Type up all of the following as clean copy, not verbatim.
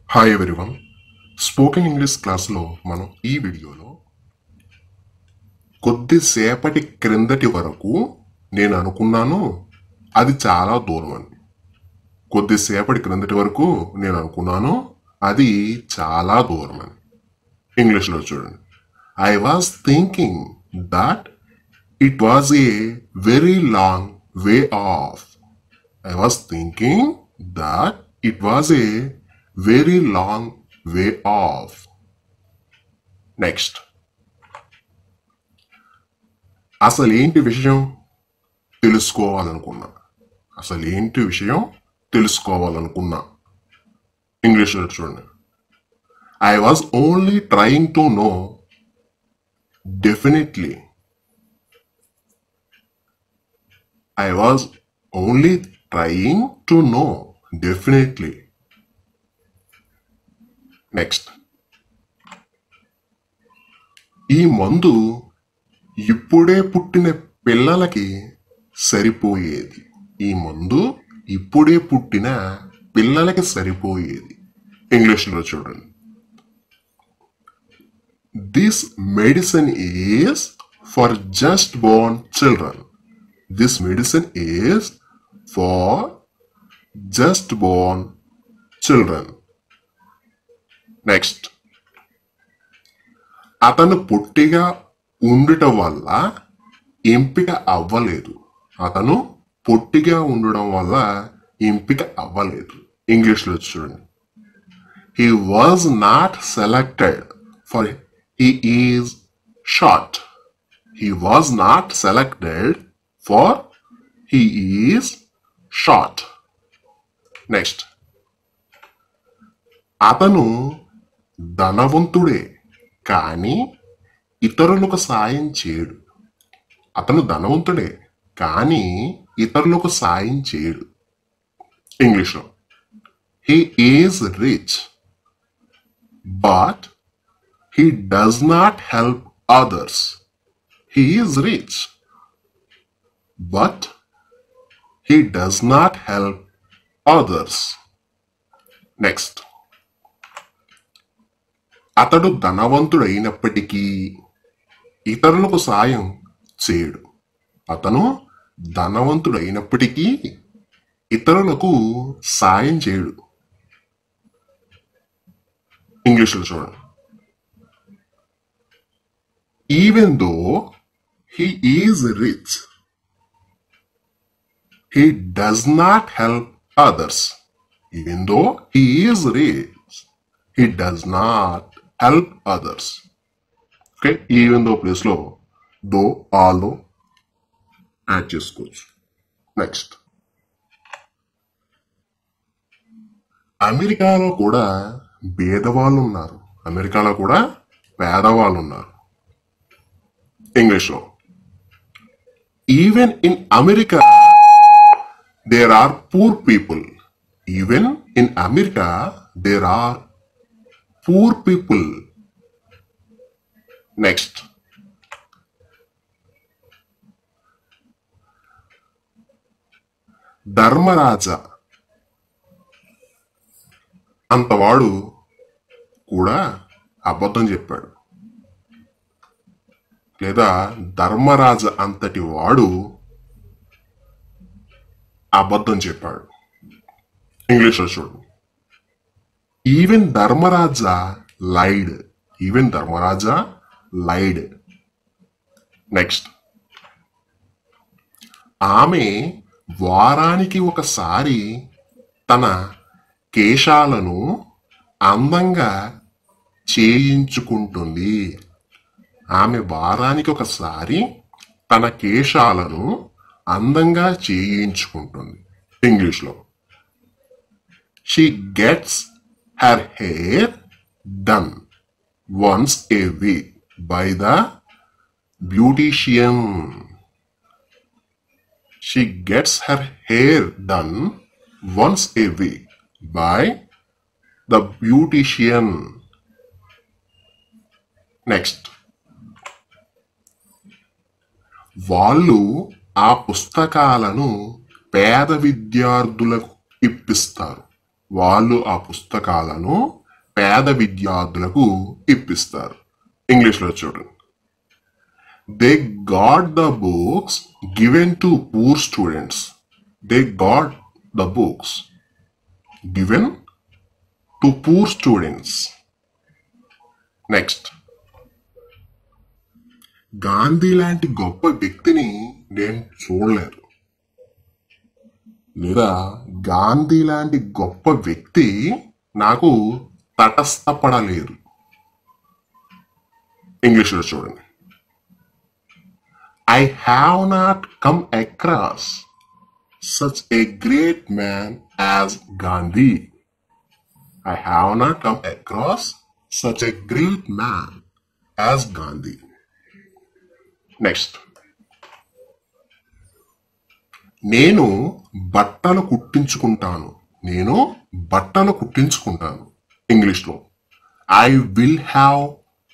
Hi everyone. Spoken English క్లాస్లో మనం ఈ వీడియోలో కొద్దిసేపటి క్రిందటి వరకు నేను అనుకున్నాను అది చాలా దూరం అని. కొద్దిసేపటి క్రిందటి వరకు నేను అనుకున్నాను అది చాలా దూరం అని. ఇంగ్లీష్లో చూడండి. I was thinking that it was a very long way of. I was thinking that it was a very long way off. Next. అసలేంటి విషయం తెలుసుకోవాలనుకున్నా. ఇంగ్లీష్లో చూడండి. I was only trying to know definitely. I was only trying to know definitely. Next. ఈ మందు ఇప్పుడే పుట్టిన పిల్లలకి సరిపోయేది. ఇంగ్లీష్లో చూడండి. This medicine is for just born children. This medicine is for just born children. Next. అతను పొట్టిగా ఉండటం వల్ల ఎంపిక అవ్వలేదు. ఇంగ్లీష్లో చూడండి. He was not selected for he is short. He was not selected for he is short. Next. అతను ధనవంతుడే కానీ ఇతరులకు సాయం చేయడు. ఇంగ్లీష్లో. He is rich but he does not help others. He is rich but he does not help others. Next. అతడు ధనవంతుడైనప్పటికీ ఇతరులకు సాయం చేయడు. ఇంగ్లీష్లో చూడండి. Even though he is rich, he does not help others. Even though he is rich, he does not help others. Okay, even though place లో though, although add చేసుకోవచ్చు. Next. అమెరికాలో కూడా పేదవాళ్ళు ఉన్నారు. ఇంగ్లీష్లో. Even in America there are poor people. Next. Dharmaraja అంతవాడు కూడా అబద్ధం చెప్పాడు, లేదా ధర్మరాజ అంతటి వాడు అబద్ధం చెప్పాడు. ఇంగ్లీష్లో చూడండి. Even Dharmaraja lied. Next. ఆమె వారానికి ఒకసారి తన కేశాలను అందంగా చేయించుకుంటుంది. ఇంగ్లీష్లో. She gets her hair done once a week by the beautician. She gets her hair done once a week by the beautician. Next. వాళ్ళు ఆ పుస్తకాలను పేద విద్యార్థులకు ఇప్పిస్తారు. వాళ్ళు ఆ పుస్తకాలను పేద విద్యార్థులకు ఇప్పిస్తారు. ఇంగ్లీష్లో చూడండి. They got the books given to poor students. They got the books given to poor students. Next, Gandhi లాంటి గొప్ప వ్యక్తిని నేను చూడలేదు, లేదా గాంధీ లాంటి గొప్ప వ్యక్తి నాకు తటస్థపడలేదు. ఇంగ్లీష్లో చూడండి. I have not come across such a great man as Gandhi. I have not come across such a great man as Gandhi. Next. నేను బట్టలు కుట్టించుకుంటాను. నేను బట్టలు కుట్టించుకుంటాను. ఇంగ్లీష్లో I will have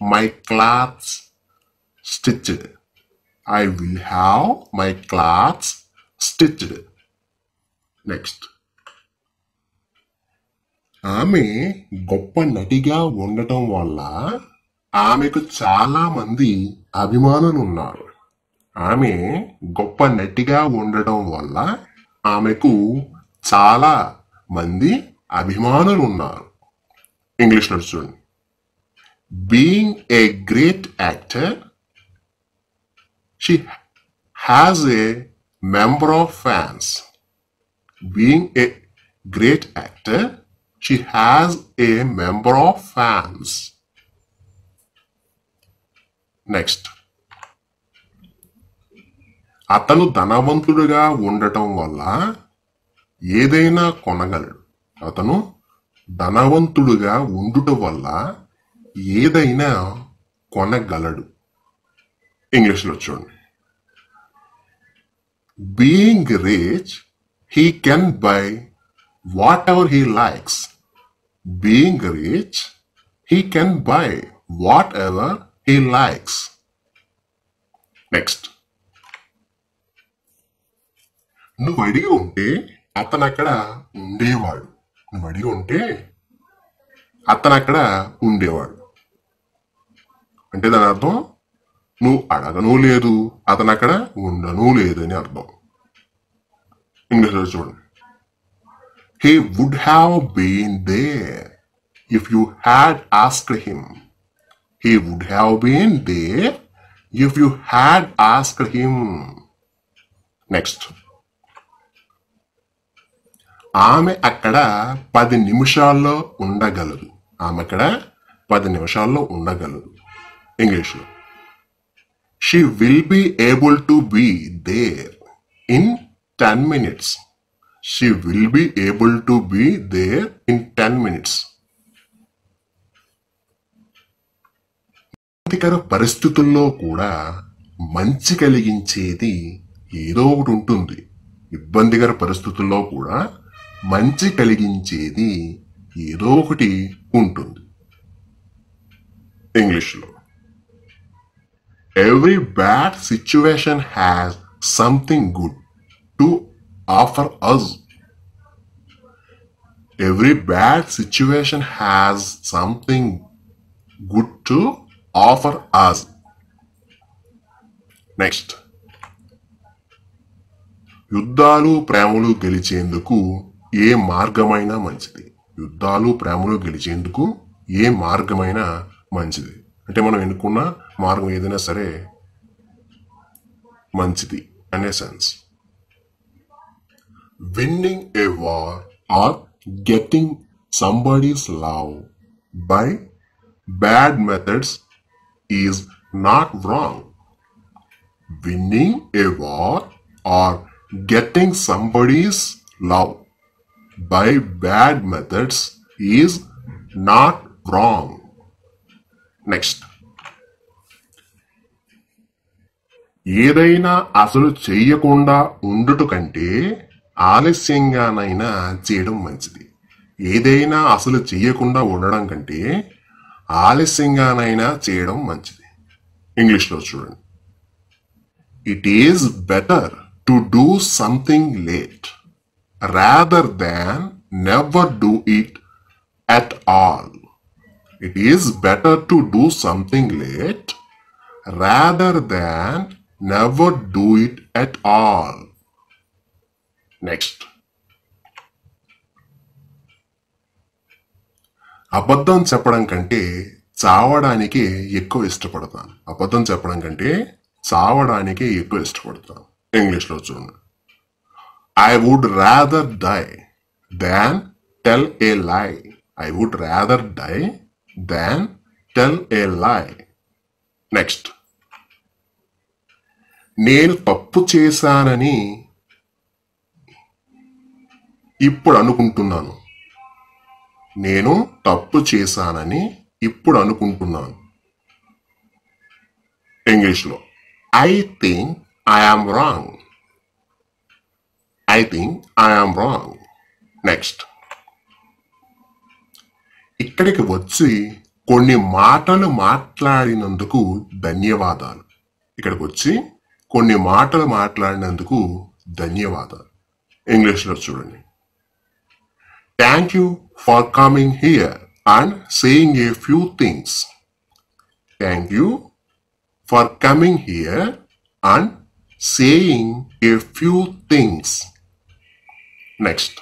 my clothes stitched. I will have my clothes stitched. Next. ఆమె గొప్ప నటిగా ఉండటం వల్ల ఆమెకు చాలా మంది అభిమానులు ఉన్నారు. ఆమె గొప్ప నటిగా ఉండటం వల్ల ఆమెకు చాలా మంది అభిమానులు ఉన్నారు. ఇంగ్లీష్లో చూడండి. Being a great actor, she has a member of fans. Being a great actor, she has a member of fans. Next. అతను ధనవంతుడిగా ఉండటం వల్ల ఏదైనా కొనగలడు. అతను ధనవంతుడిగా ఉండుట వల్ల ఏదైనా కొనగలడు. ఇంగ్లీష్లో చూడండి. Being rich, he can buy whatever he likes. Being rich, he can buy whatever he likes. Next. నువ్వు అడిగి ఉంటే అతను అక్కడ ఉండేవాడు. నువ్వు అడిగి ఉంటే అతను అక్కడ ఉండేవాడు అంటే దాని అర్థం నువ్వు అడగను లేదు, అతను అక్కడ ఉండను లేదని అర్థం. ఇంగ్లీష్లో చూడండి. He would have been there if you had asked him. He would have been there if you had asked him. Next. ఆమె అక్కడ 10 నిమిషాల్లో ఉండగలదు. ఆమె అక్కడ 10 నిమిషాల్లో ఉండగలదు. ఇంగ్లీష్లో She will be able to be there in 10 minutes. She will be able to be there in 10 minutes. ఇబ్బందికర పరిస్థితుల్లో కూడా మంచి కలిగించేది ఏదో ఒకటి ఉంటుంది. ఇబ్బందికర పరిస్థితుల్లో కూడా మంచి కలిగించేది ఏదో ఒకటి ఉంటుంది. ఇంగ్లీష్లో Every bad situation has something good to offer us. Every bad situation has something good to offer us. Next. యుద్ధాలు ప్రేమలు గెలిచేందుకు ఏ మార్గమైనా మంచిది. యుద్ధాలు ప్రేమలు గెలిచేందుకు ఏ మార్గమైనా మంచిది. అంటే మనం ఎన్నుకున్న మార్గం ఏదైనా సరే మంచిది అనే sense. Winning a war or getting somebody's love by bad methods is not wrong. Winning a war or getting somebody's love by bad methods is not wrong. Next. ఏదైనా అసలు చెయ్యకుండా ఉండుట కంటే ఆలస్యంగానైనా చేయడం మంచిది. ఏదైనా అసలు చెయ్యకుండా ఉండడం కంటే ఆలస్యంగానైనా చేయడం మంచిది. ఇంగ్లీష్లో చూడండి. It is better to do something late rather than never do it at all. It is better to do something late rather than never do it at all. Next. అబద్ధం చెప్పడం కంటే చావడానికి ఎక్కువ ఇష్టపడతాను. అబద్ధం చెప్పడం కంటే చావడానికి ఎక్కువ ఇష్టపడతాను. ఇంగ్లీష్లో చూడండి. I would rather die than tell a lie. I would rather die than tell a lie. Next. నేను తప్పు చేశానని ఇప్పుడు అనుకుంటున్నాను. నేను తప్పు చేశానని ఇప్పుడు అనుకుంటున్నాను. ఇంగ్లీష్లో I think I am wrong. I think I am wrong. Next. ఇక్కడికి వచ్చి కొన్ని మాటలు మాట్లాడినందుకు ధన్యవాదాలు. ఇక్కడికి వచ్చి కొన్ని మాటలు మాట్లాడినందుకు ధన్యవాదాలు. ఇంగ్లీష్లో చూడండి. Thank you for coming here and saying a few things. Thank you for coming here and saying a few things. Next.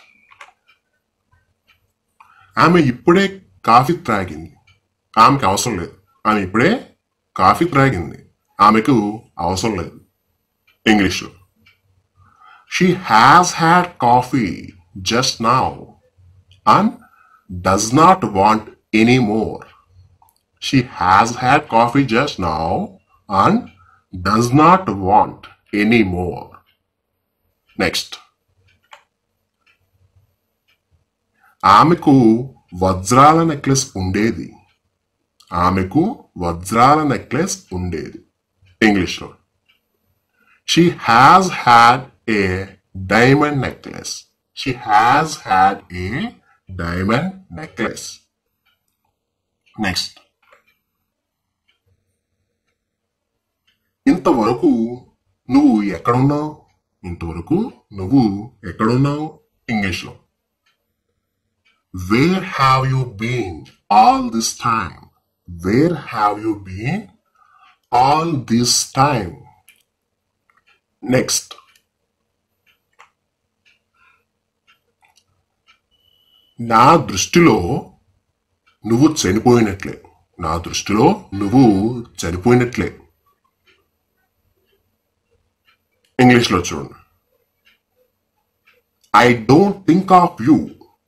ఆమె ఇప్పుడే కాఫీ త్రాగింది. ఆమెకు అవసరం లేదు. ఆమె ఇప్పుడే కాఫీ త్రాగింది. ఆమెకు అవసరం లేదు. ఇంగ్లీష్లో She has had coffee just now and does not want any more. She has had coffee just now and does not want any more. Next. ఆమెకు వజ్రాల నెక్లెస్ ఉండేది. ఆమెకు వజ్రాల నెక్లెస్ ఉండేది. ఇంగ్లీష్లో She has had a diamond necklace. She has had a diamond necklace. Next. ఇంతవరకు నువ్వు ఎక్కడున్నావు? ఇంతవరకు నువ్వు ఎక్కడున్నావు? ఇంగ్లీష్లో Where have you been all this time? Where have you been all this time? Next. నా దృష్టిలో నువ్వు చనిపోయినట్లే. నా దృష్టిలో నువ్వు చనిపోయినట్లే. ఇంగ్లీష్లో చూడండి. I don't think of you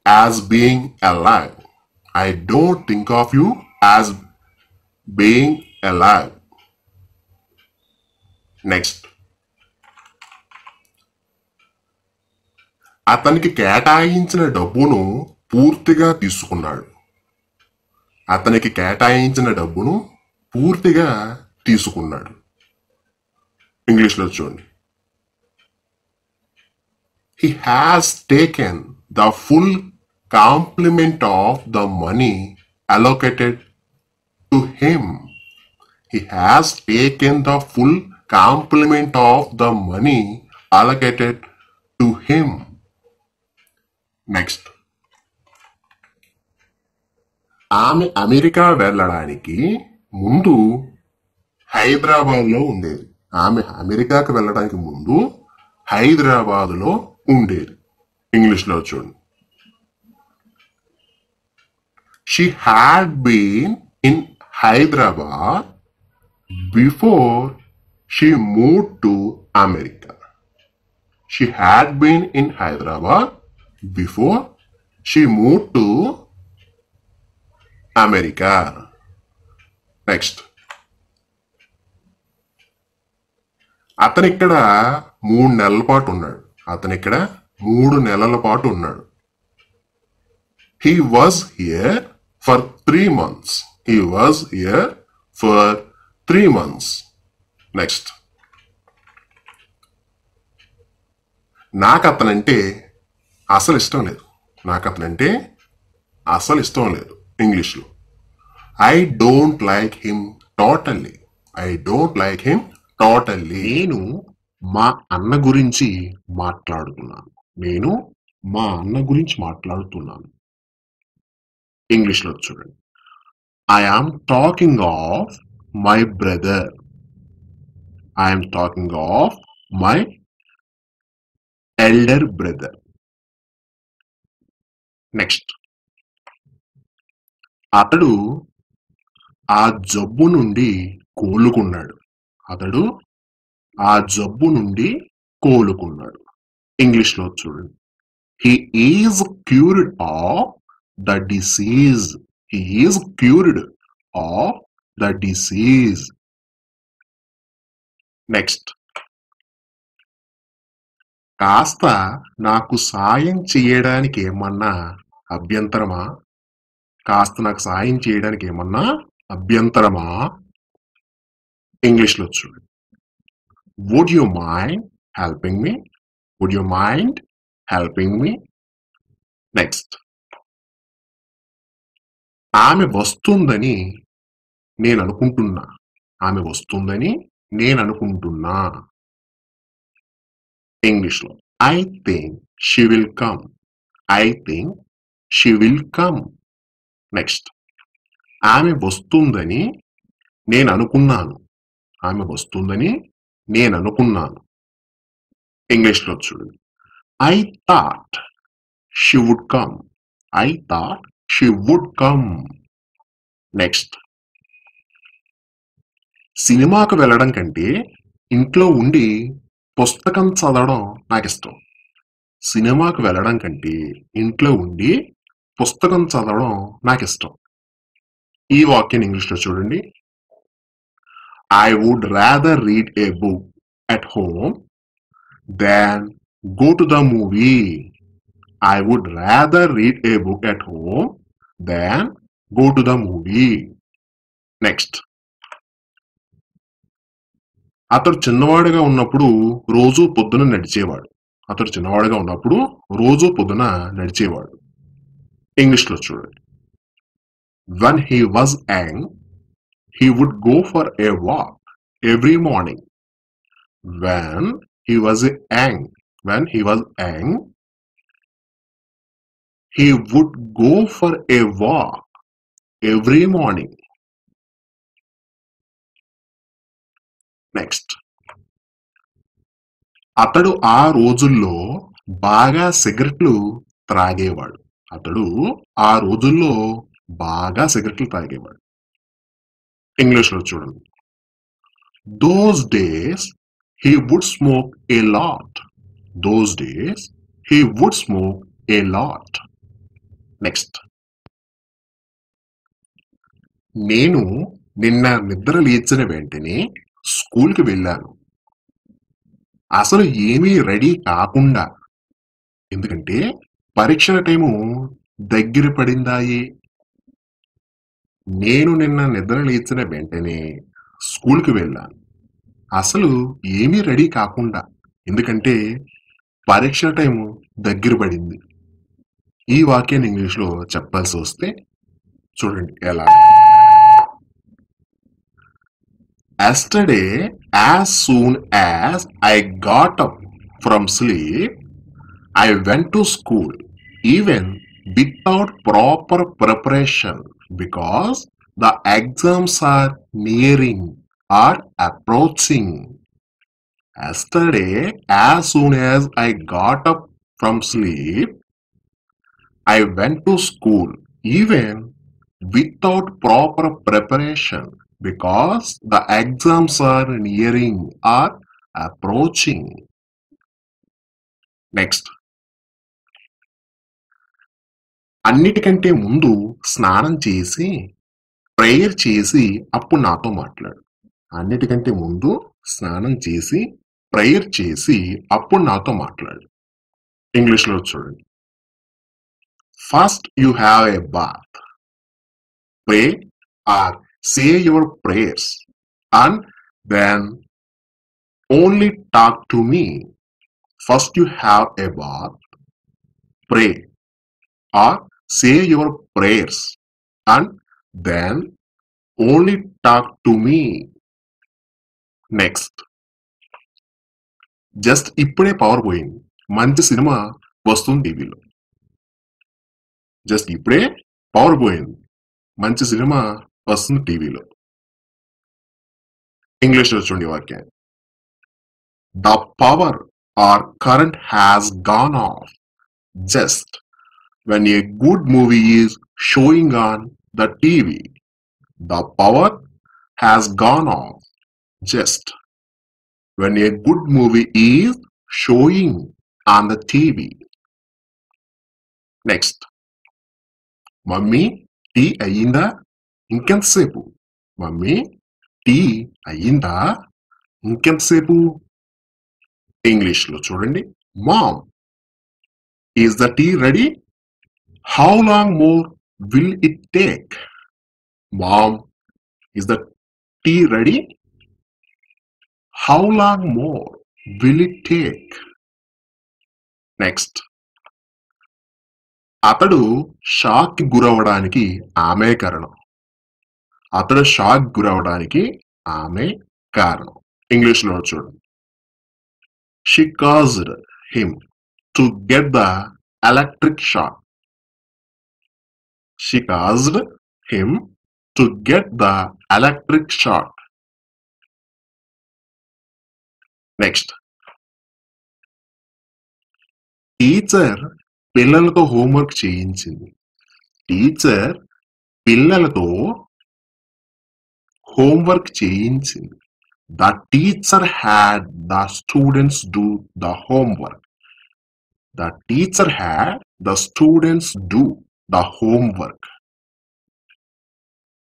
as being alive. I don't think of you as being alive. Next. అతనికి కేటాయించిన డబ్బును పూర్తిగా తీసుకున్నాడు. అతనికి కేటాయించిన డబ్బును పూర్తిగా తీసుకున్నాడు. ఇంగ్లీష్లో చూడండి. He has taken the full complement of the money allocated to him. He has taken the full complement of the money allocated to him. Next. ఆమె అమెరికా వెళ్ళడానికి ముందు హైదరాబాద్లో ఉండేది. ఆమె అమెరికాకు వెళ్ళడానికి ముందు హైదరాబాద్లో ఉండేది. ఇంగ్లీష్లో చూడండి. She had been in Hyderabad before she moved to America. She had been in Hyderabad before she moved to America. Next. అతను ఇక్కడ 3 నెలల పాటు ఉన్నాడు. అతను ఇక్కడ 3 నెలల పాటు ఉన్నాడు. He was here for 3 months. He was here for 3 months. Next. నాకు అతనంటే అసలు ఇష్టం లేదు. నాకు అతనంటే అసలు ఇష్టం లేదు. ఇంగ్లీష్లో I don't like him totally. I don't like him totally. నేను మా అన్న గురించి మాట్లాడుతున్నాను. నేను మా అన్న గురించి మాట్లాడుతున్నాను. ఇంగ్లీష్లో చూడండి. I am talking of my brother. I am talking of my elder brother. Next, అతడు ఆ జబ్బు నుండి కోలుకున్నాడు. అతడు ఆ జబ్బు నుండి కోలుకున్నాడు. ఇంగ్లీష్లో చూడండి. He is cured of the disease. He is cured of the disease. Next, కాస్త నాకు సాయం చేయడానికి ఏమన్నా అభ్యంతరమా? కాస్త నాకు సాయం చేయడానికి ఏమన్నా అభ్యంతరమా? ఇంగ్లీష్లో చూడండి. Would you mind helping me? Would you mind helping me? Next, ఆమె వస్తుందని నేను అనుకుంటున్నా. ఆమె వస్తుందని నేను అనుకుంటున్నా. ఇంగ్లీష్లో I think she will come. I think she will come. Next, ఆమె వస్తుందని నేను అనుకున్నాను. ఆమె వస్తుందని నేను అనుకున్నాను. ఇంగ్లీష్లో చూడండి. I thought she would come. I thought she would come. Next, సినిమాకు వెళ్ళడం కంటే ఇంట్లో ఉండి పుస్తకం చదవడం నాకు ఇష్టం. సినిమాకు వెళ్ళడం కంటే ఇంట్లో ఉండి పుస్తకం చదవడం నాకు ఇష్టం. ఈ వాక్యాన్ని ఇంగ్లీష్లో చూడండి. I would rather read a book at home than go to the movie. I would rather read a book at home than go to the movie. Next, అతడు చిన్నవాడుగా ఉన్నప్పుడు రోజు పొద్దున నడిచేవాడు. అతడు చిన్నవాడుగా ఉన్నప్పుడు రోజు పొద్దున నడిచేవాడు. ఇంగ్లీష్లో చూడండి. When he was young, he would go for a walk every morning. When he was young, he would go for a walk every morning. Next, అతడు ఆ రోజుల్లో బాగా సిగరెట్లు త్రాగేవాడు. అతడు ఆ రోజుల్లో బాగా సిగరెట్లు తాగేవాడు. ఇంగ్లీష్లో చూడండి. Those days he would smoke a lot. Those days he would smoke a lot. Next, నేను నిన్న నిద్ర లేచిన వెంటనే స్కూల్కి వెళ్ళాను. అసలు ఏమీ రెడీ కాకుండా. ఎందుకంటే పరీక్షల టైము దగ్గర పడిందాయి. నేను నిన్న నిద్ర లేచిన వెంటనే స్కూల్కి వెళ్ళాను. అసలు ఏమీ రెడీ కాకుండా. ఎందుకంటే పరీక్షల టైము దగ్గర పడింది. ఈ వాక్యాన్ని ఇంగ్లీష్లో చెప్పాల్సి వస్తే చూడండి ఎలా. Yesterday, as soon as I got up from sleep, I went to school, even without proper preparation, because the exams are nearing or approaching. Yesterday, as soon as I got up from sleep, I went to school, even without proper preparation, because the exams are nearing or approaching. Next, అన్నిటికంటే ముందు స్నానం చేసి prayer చేసి అప్పుడు నాతో మాట్లాడు. అన్నిటికంటే ముందు స్నానం చేసి ప్రేయర్ చేసి అప్పుడు నాతో మాట్లాడు. ఇంగ్లీష్లో చూడండి. First you have a bath, pray or say your prayers, and then only talk to me. First you have a bath, pray or say your prayers, and then only talk to me. Next, just ఇప్పుడే power పోయింది. మంచి cinema వస్తుంది టీవీలో. Just ఇప్పుడే power పోయింది, మంచి cinema వస్తుంది టీవీలో. ఇంగ్లీష్లో చూడండి వాక్యాన్ని. The power or current has gone off just when a good movie is showing on the TV. The power has gone off just when a good movie is showing on the TV. Next. Mummy tea అయ్యిందా? ఇంకెంతసేపు? Mummy tea అయ్యిందా? ఇంకెంతసేపు? ఇంగ్లీష్లో చూడండి. Mom, is the tea ready? How long more will it take? Mom, is the tea ready? How long more will it take? Next. అతడు shock కి గురవడానికి ఆమె కారణం. అతడు షాక్ గురవడానికి ఆమె కారణం. ఇంగ్లీష్లో చూడండి. She caused him to get the electric shock. She caused him to get the electric shock. Next. Teacher పిల్లలతో హోంవర్క్ చేయించింది. టీచర్ పిల్లలతో హోంవర్క్ చేయించింది. The teacher had the students do the homework. The teacher had the students do the homework.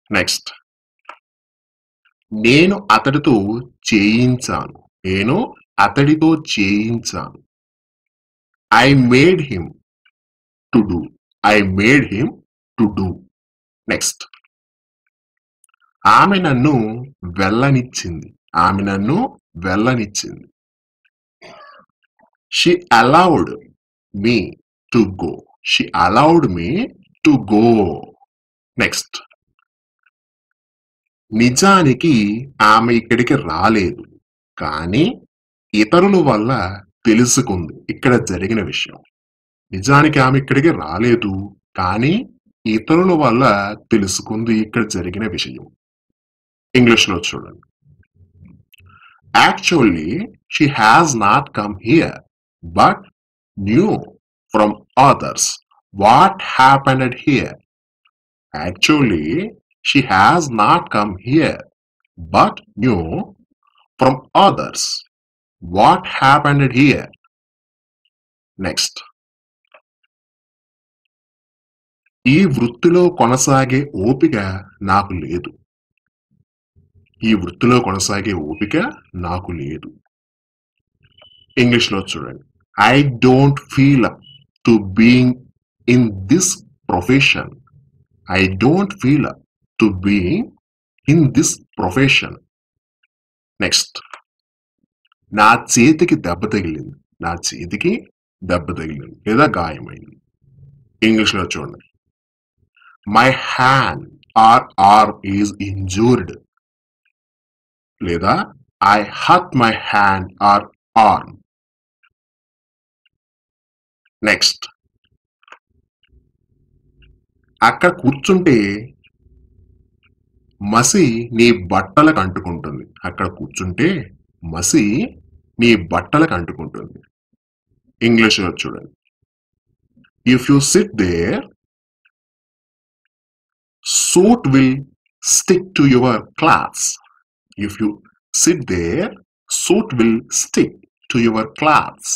Next. నేను అతడితో చేయించాను. నేను అతడితో చేయించాను. I made him to do. I made him to do. Next. ఆమె నన్ను వెళ్ళనిచ్చింది. ఆమె నన్ను వెళ్ళనిచ్చింది. She allowed me to go. She allowed me to go. Next. నిజానికి ఆమె ఇక్కడికి రాలేదు, కానీ ఇతరుల వల్ల తెలుసుకుంది ఇక్కడ జరిగిన విషయం. నిజానికి ఆమె ఇక్కడికి రాలేదు, కానీ ఇతరుల వల్ల తెలుసుకుంది ఇక్కడ జరిగిన విషయం. ఇంగ్లీష్లో చూడండి. Actually, she has not come here, but knew from others what happened here. Actually, she has not come here, but knew from others what happened here. Next. ఈ వృత్తిలో కొనసాగే ఓపిక నాకు లేదు. ఈ వృత్తిలో కొనసాగే ఓపిక నాకు లేదు. ఇంగ్లీష్లో చూడండి. I don't feel up to being in this profession. I don't feel up to being in this profession. Next. నా చేతికి దెబ్బ తగిలింది. నా చేతికి దెబ్బ తగిలింది లేదా గాయమైంది. ఇంగ్లీష్లో చూడండి. My hand or arm is injured. లేదా I hurt my hand or arm. Next. అక్కడ కూర్చుంటే మసి నీ బట్టలకు అంటుకుంటుంది. అక్కడ కూర్చుంటే మసి నీ బట్టలకు అంటుకుంటుంది. ఇంగ్లీష్లో చూడండి. If you sit there, soot will stick to your clothes. If you sit there, soot will stick to your clothes.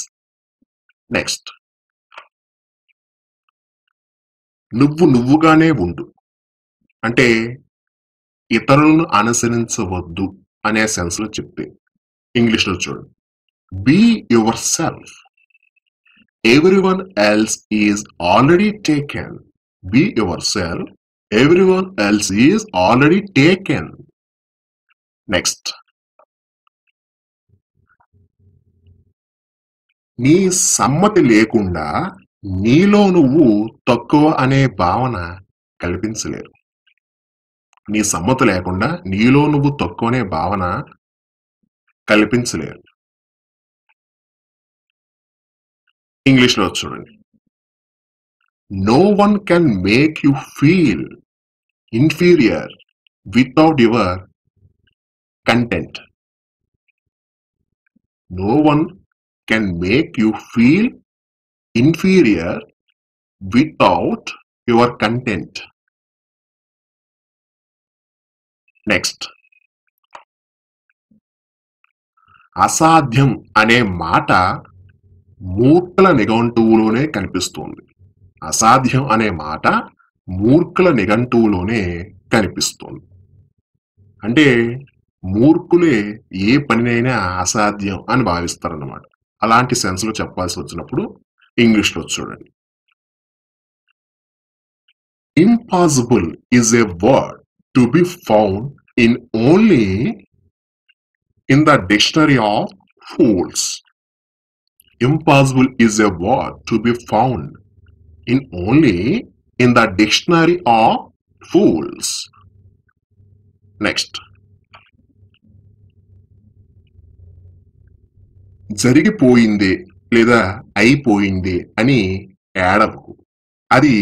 Next. నువ్వు నువ్వుగానే ఉండు అంటే ఇతరులను అనుసరించవద్దు అనే సెన్స్ లో చెప్తే. ఇంగ్లీష్లో చూడండి. Be yourself. Everyone else is already taken. Be yourself. Everyone else is already taken. Next. నీ సమ్మతి లేకుండా నీలో నువ్వు తక్కువ అనే భావన కల్పించలేరు. నీ సమ్మతి లేకుండా నీలో నువ్వు తక్కువ అనే భావన కల్పించలేరు. ఇంగ్లీష్లో చూడండి. No one can make you feel inferior without your consent. No one can make you feel inferior without your consent. Next, అసాధ్యం అనే మాట మూర్ఖుల నిఘంటువులోనే కనిపిస్తుంది. అసాధ్యం అనే మాట మూర్ఖుల నిఘంటువులోనే కనిపిస్తుంది. అంటే మూర్ఖులే ఏ పనినైనా అసాధ్యం అని భావిస్తారన్నమాట. అలాంటి సెన్స్లో చెప్పాల్సి వచ్చినప్పుడు ఇంగ్లీష్లో చూడండి. Impossible is a word to be found in only in the dictionary of fools. Impossible is a word to be found in only in the dictionary of fools. Next. జరిగిపోయింది లేదా అయిపోయింది అని ఏడవకు, అది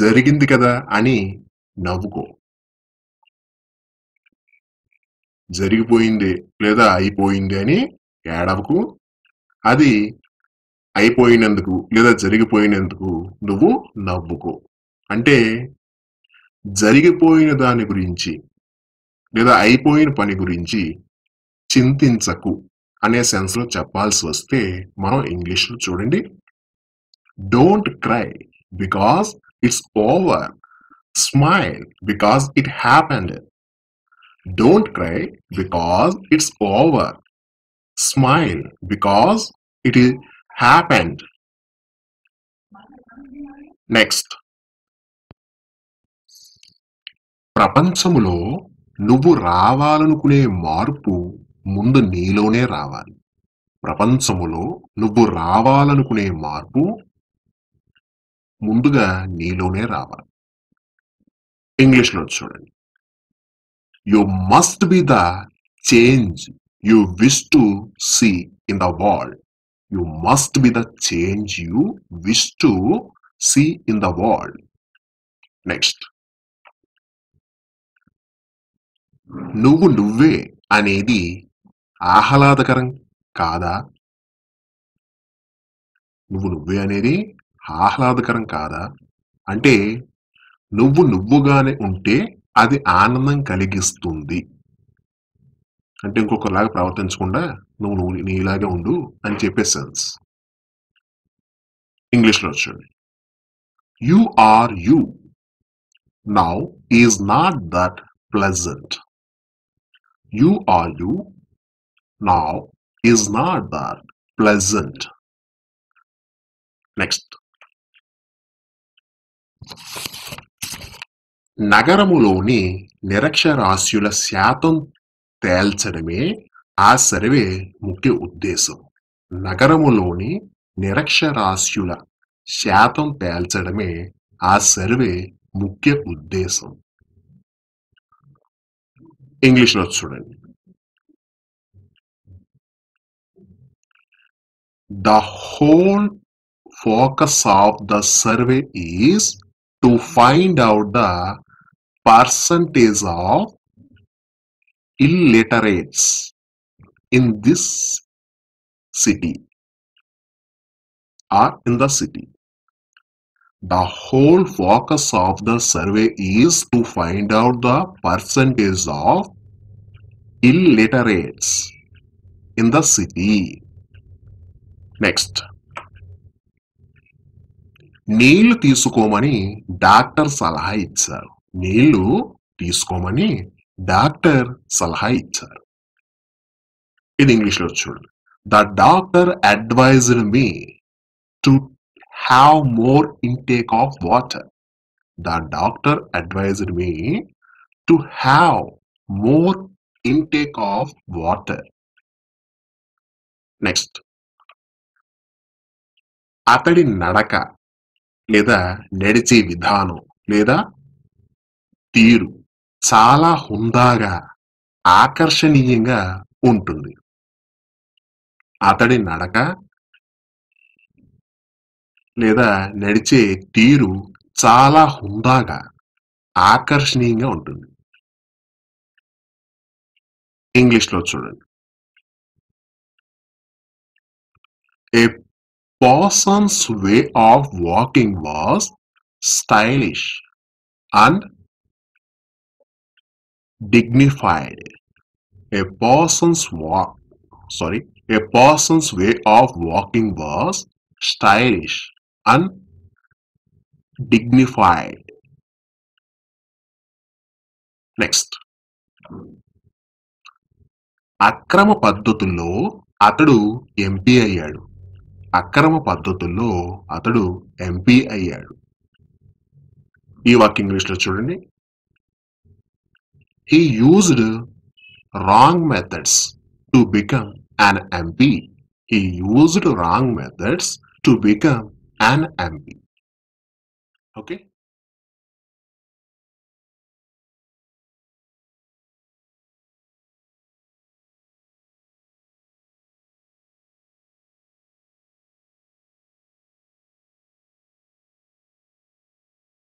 జరిగింది కదా అని నవ్వుకో. జరిగిపోయింది లేదా అయిపోయింది అని ఏడవకు, అది అయిపోయినందుకు లేదా జరిగిపోయినందుకు నువ్వు నవ్వుకో. అంటే జరిగిపోయిన దాని గురించి లేదా అయిపోయిన పని గురించి చింతించకు అనే సెన్స్లో చెప్పాల్సి వస్తే మనం ఇంగ్లీష్లో చూడండి. Don't cry because it's over, smile because it happened. Don't cry because it's over. Smile because it is happened. Next. ప్రపంచములో నువ్వు రావాలనుకునే మార్పు ముందు నీలోనే రావాలి. ప్రపంచములో నువ్వు రావాలనుకునే మార్పు ముందుగా నీలోనే రావాలి. ఇంగ్లీష్లో చూడండి. You must be the change you wish to see in the world. You must be the change you wish to see in the world. Next. నువ్వు నువ్వే అనేది ఆహ్లాదకరం కాదా? నువ్వు నువ్వే అనేది ఆహ్లాదకరం కాదా? అంటే నువ్వు నువ్వుగానే ఉంటే అది ఆనందం కలిగిస్తుంది. అంటే ఇంకొకలాగా ప్రవర్తించకుండా నువ్వు నీలాగే ఉండు అని చెప్పే సెన్స్. ఇంగ్లీష్లో చూడండి. You are you now is not that pleasant. You are you now is not that pleasant. Next. నగరములోని నిరక్షరాస్యుల శాతం తేల్చడమే ఆ సర్వే ముఖ్య ఉద్దేశం. నగరములోని నిరక్షరాస్యుల శాతం తేల్చడమే ఆ సర్వే ముఖ్య ఉద్దేశం. ఇంగ్లీష్లో చూడండి. The whole focus of the survey is to find out the percentage of illiterates in this city or in the city. The whole focus of the survey is to find out the percentage of illiterates in the city. Next. నీళ్లు తీసుకోమని doctor సలహా ఇచ్చారు. నీళ్లు తీసుకోమని doctor సలహా ఇచ్చారు. ఇది ఇంగ్లీష్లో చూడండి. The doctor advised me to have more intake of water. The doctor advised me to have more intake of water. Next. అతడి నడక లేదా నడిచే విధానం లేదా తీరు చాలా హుందాగా ఆకర్షణీయంగా ఉంటుంది. అతడి నడక లేదా నడిచే తీరు చాలా హుందాగా ఆకర్షణీయంగా ఉంటుంది. ఇంగ్లీష్లో చూడండి. A person's way of walking was stylish and dignified. A person's a person's way of walking was stylish and dignified. Next. అక్రమ పద్ధతుల్లో అతడు ఎంపీ అయ్యాడు. అక్రమ పద్ధతుల్లో అతడు ఎంపీ అయ్యాడు. ఈ వాక్యం ఇంగ్లీష్లో చూడండి. He used wrong methods to become an MP. He used wrong methods to become an MP. Okay.